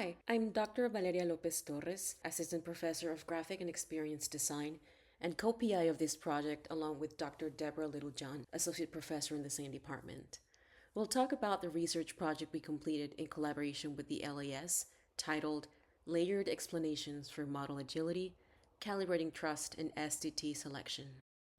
Hi, I'm Dr. Valeria López Torres, Assistant Professor of Graphic and Experience Design, and co-PI of this project along with Dr. Deborah Littlejohn, Associate Professor in the same department. We'll talk about the research project we completed in collaboration with the LAS, titled Layered Explanations for Model Agility, Calibrating Trust in STT Selection.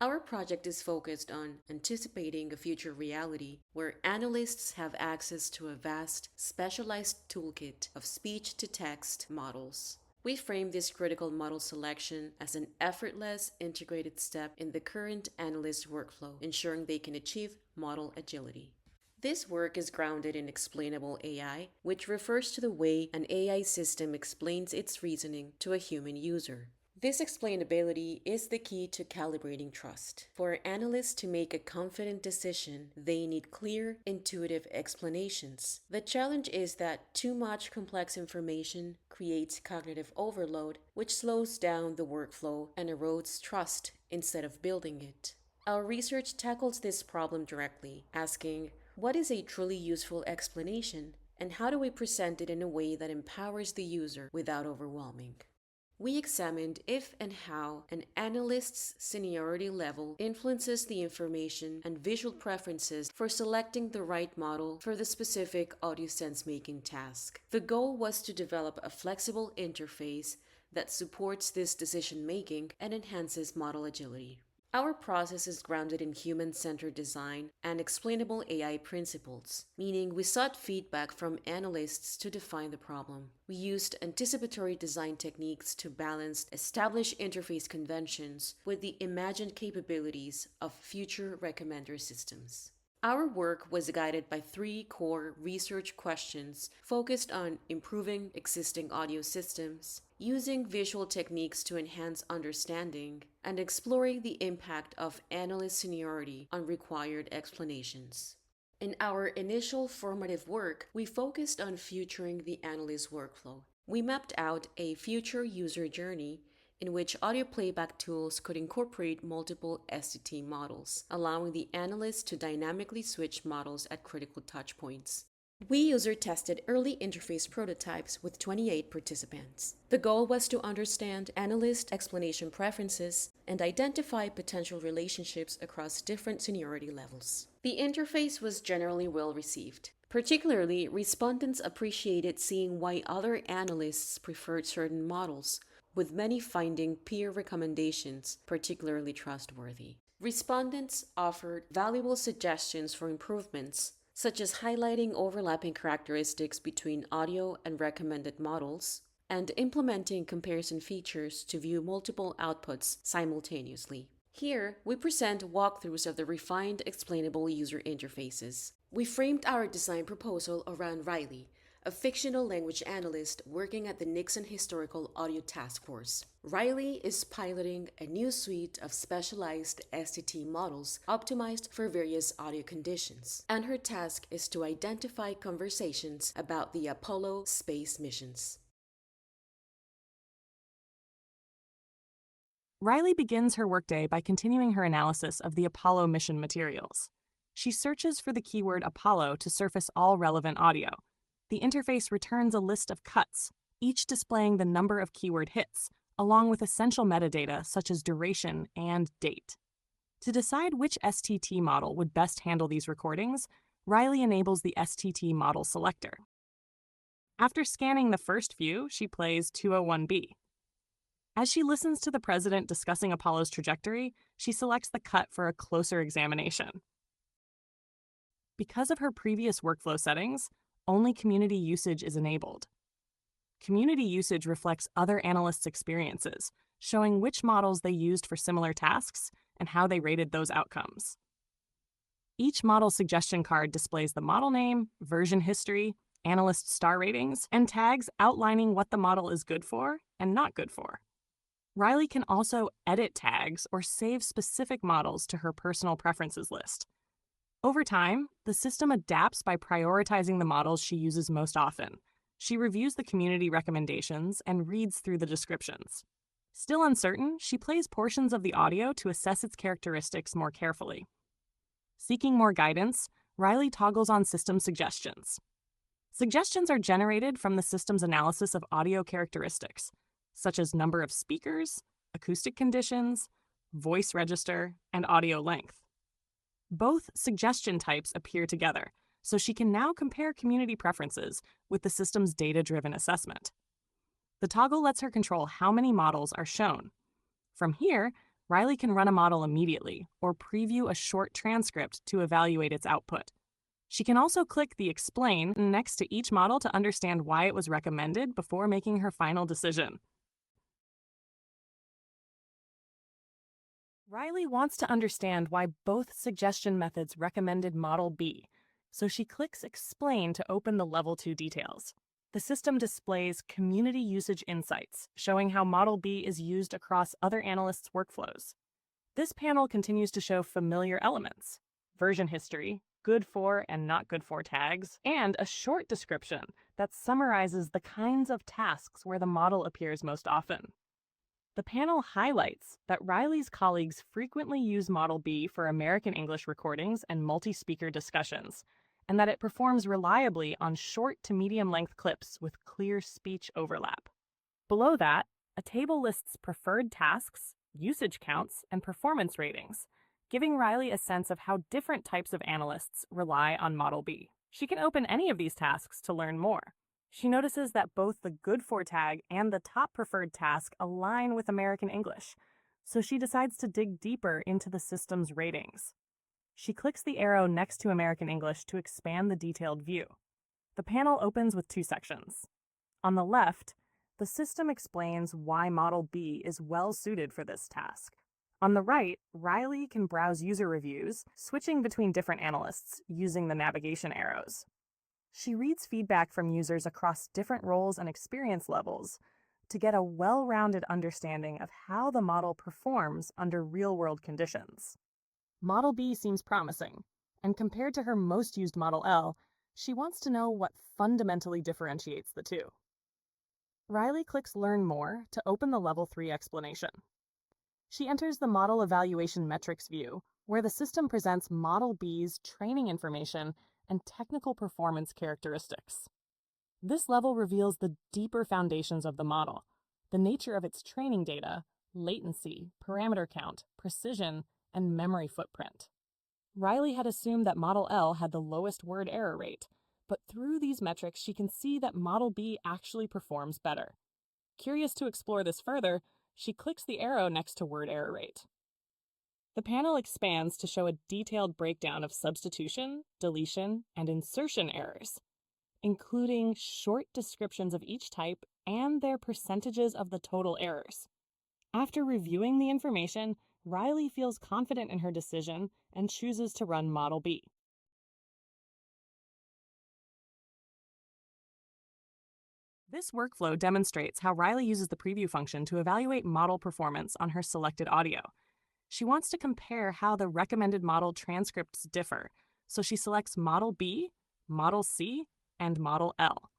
Our project is focused on anticipating a future reality where analysts have access to a vast, specialized toolkit of speech-to-text models. We frame this critical model selection as an effortless, integrated step in the current analyst workflow, ensuring they can achieve model agility. This work is grounded in explainable AI, which refers to the way an AI system explains its reasoning to a human user. This explainability is the key to calibrating trust. For analysts to make a confident decision, they need clear, intuitive explanations. The challenge is that too much complex information creates cognitive overload, which slows down the workflow and erodes trust instead of building it. Our research tackles this problem directly, asking, what is a truly useful explanation, and how do we present it in a way that empowers the user without overwhelming? We examined if and how an analyst's seniority level influences the information and visual preferences for selecting the right model for the specific audio sense-making task. The goal was to develop a flexible interface that supports this decision-making and enhances model agility. Our process is grounded in human-centered design and explainable AI principles, meaning we sought feedback from analysts to define the problem. We used anticipatory design techniques to balance established interface conventions with the imagined capabilities of future recommender systems. Our work was guided by 3 core research questions focused on improving existing audio systems, using visual techniques to enhance understanding, and exploring the impact of analyst seniority on required explanations. In our initial formative work, we focused on futuring the analyst workflow. We mapped out a future user journey in which audio playback tools could incorporate multiple STT models, allowing the analyst to dynamically switch models at critical touchpoints. We user-tested early interface prototypes with 28 participants. The goal was to understand analyst explanation preferences and identify potential relationships across different seniority levels. The interface was generally well received. Particularly, respondents appreciated seeing why other analysts preferred certain models, with many finding peer recommendations particularly trustworthy. Respondents offered valuable suggestions for improvements, such as highlighting overlapping characteristics between audio and recommended models, and implementing comparison features to view multiple outputs simultaneously. Here, we present walkthroughs of the refined explainable user interfaces. We framed our design proposal around Riley, a fictional language analyst working at the Nixon Historical Audio Task Force. Riley is piloting a new suite of specialized STT models optimized for various audio conditions, and her task is to identify conversations about the Apollo space missions. Riley begins her workday by continuing her analysis of the Apollo mission materials. She searches for the keyword Apollo to surface all relevant audio. The interface returns a list of cuts, each displaying the number of keyword hits, along with essential metadata such as duration and date. To decide which STT model would best handle these recordings, Riley enables the STT model selector. After scanning the first few, she plays 201B. As she listens to the president discussing Apollo's trajectory, she selects the cut for a closer examination. Because of her previous workflow settings, only community usage is enabled. Community usage reflects other analysts' experiences, showing which models they used for similar tasks and how they rated those outcomes. Each model suggestion card displays the model name, version history, analyst star ratings, and tags outlining what the model is good for and not good for. Riley can also edit tags or save specific models to her personal preferences list. Over time, the system adapts by prioritizing the models she uses most often. She reviews the community recommendations and reads through the descriptions. Still uncertain, she plays portions of the audio to assess its characteristics more carefully. Seeking more guidance, Riley toggles on system suggestions. Suggestions are generated from the system's analysis of audio characteristics, such as number of speakers, acoustic conditions, voice register, and audio length. Both suggestion types appear together, so she can now compare community preferences with the system's data-driven assessment. The toggle lets her control how many models are shown. From here, Riley can run a model immediately or preview a short transcript to evaluate its output. She can also click the Explain next to each model to understand why it was recommended before making her final decision. Riley wants to understand why both suggestion methods recommended Model B, so she clicks Explain to open the Level 2 details. The system displays community usage insights, showing how Model B is used across other analysts' workflows. This panel continues to show familiar elements: version history, good for and not good for tags, and a short description that summarizes the kinds of tasks where the model appears most often. The panel highlights that Riley's colleagues frequently use Model B for American English recordings and multi-speaker discussions, and that it performs reliably on short to medium-length clips with clear speech overlap. Below that, a table lists preferred tasks, usage counts, and performance ratings, giving Riley a sense of how different types of analysts rely on Model B. She can open any of these tasks to learn more. She notices that both the good for tag and the top preferred task align with American English, so she decides to dig deeper into the system's ratings. She clicks the arrow next to American English to expand the detailed view. The panel opens with two sections. On the left, the system explains why Model B is well suited for this task. On the right, Riley can browse user reviews, switching between different analysts using the navigation arrows. She reads feedback from users across different roles and experience levels to get a well-rounded understanding of how the model performs under real-world conditions. Model B seems promising, and compared to her most used Model L, she wants to know what fundamentally differentiates the two. Riley clicks Learn More to open the Level 3 explanation. She enters the Model Evaluation Metrics view, where the system presents Model B's training information and technical performance characteristics. This level reveals the deeper foundations of the model, the nature of its training data, latency, parameter count, precision, and memory footprint. Riley had assumed that Model L had the lowest word error rate, but through these metrics she can see that Model B actually performs better. Curious to explore this further, she clicks the arrow next to word error rate. The panel expands to show a detailed breakdown of substitution, deletion, and insertion errors, including short descriptions of each type and their percentages of the total errors. After reviewing the information, Riley feels confident in her decision and chooses to run Model B. This workflow demonstrates how Riley uses the preview function to evaluate model performance on her selected audio. She wants to compare how the recommended model transcripts differ, so she selects Model B, Model C, and Model L.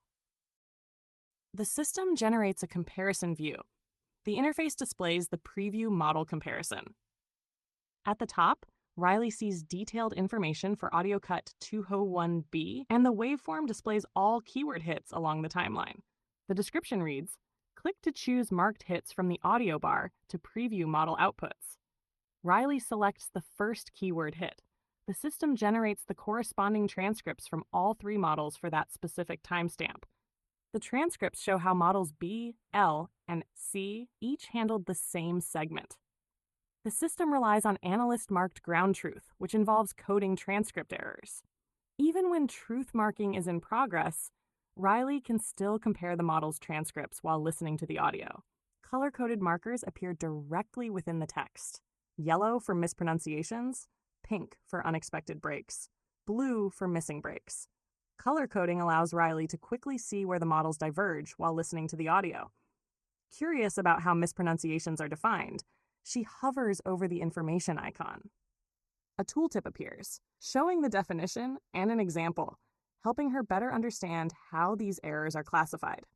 The system generates a comparison view. The interface displays the preview model comparison. At the top, Riley sees detailed information for audio cut 201B, and the waveform displays all keyword hits along the timeline. The description reads, "Click to choose marked hits from the audio bar to preview model outputs." Riley selects the first keyword hit. The system generates the corresponding transcripts from all three models for that specific timestamp. The transcripts show how models B, L, and C each handled the same segment. The system relies on Analyst-marked ground truth, which involves coding transcript errors. Even when truth marking is in progress, Riley can still compare the model's transcripts while listening to the audio. Color-coded markers appear directly within the text. Yellow for mispronunciations, pink for unexpected breaks, blue for missing breaks. Color coding allows Riley to quickly see where the models diverge while listening to the audio. Curious about how mispronunciations are defined, she hovers over the information icon. A tooltip appears, showing the definition and an example, helping her better understand how these errors are classified.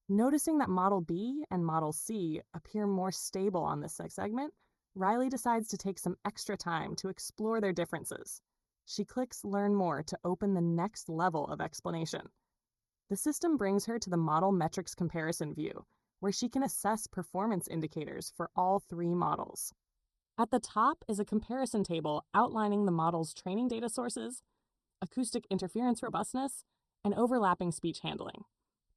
Noticing that Model B and Model C appear more stable on this segment, Riley decides to take some extra time to explore their differences. She clicks Learn More to open the next level of explanation. The system brings her to the model metrics comparison view, where she can assess performance indicators for all 3 models. At the top is a comparison table outlining the model's training data sources, acoustic interference robustness, and overlapping speech handling.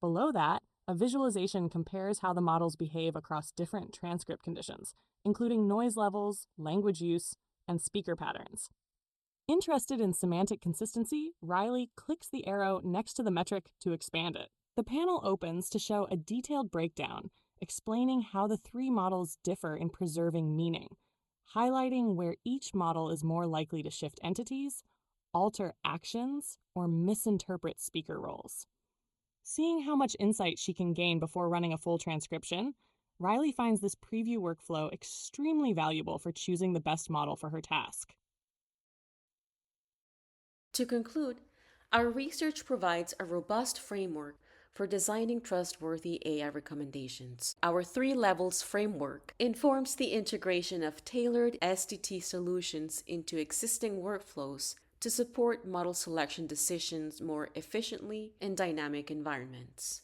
Below that, a visualization compares how the models behave across different transcript conditions, including noise levels, language use, and speaker patterns. Interested in semantic consistency, Riley clicks the arrow next to the metric to expand it. The panel opens to show a detailed breakdown explaining how the 3 models differ in preserving meaning, highlighting where each model is more likely to shift entities, alter actions, or misinterpret speaker roles. Seeing how much insight she can gain before running a full transcription, Riley finds this preview workflow extremely valuable for choosing the best model for her task. To conclude, our research provides a robust framework for designing trustworthy AI recommendations. Our 3 levels framework informs the integration of tailored STT solutions into existing workflows to support model selection decisions more efficiently in dynamic environments.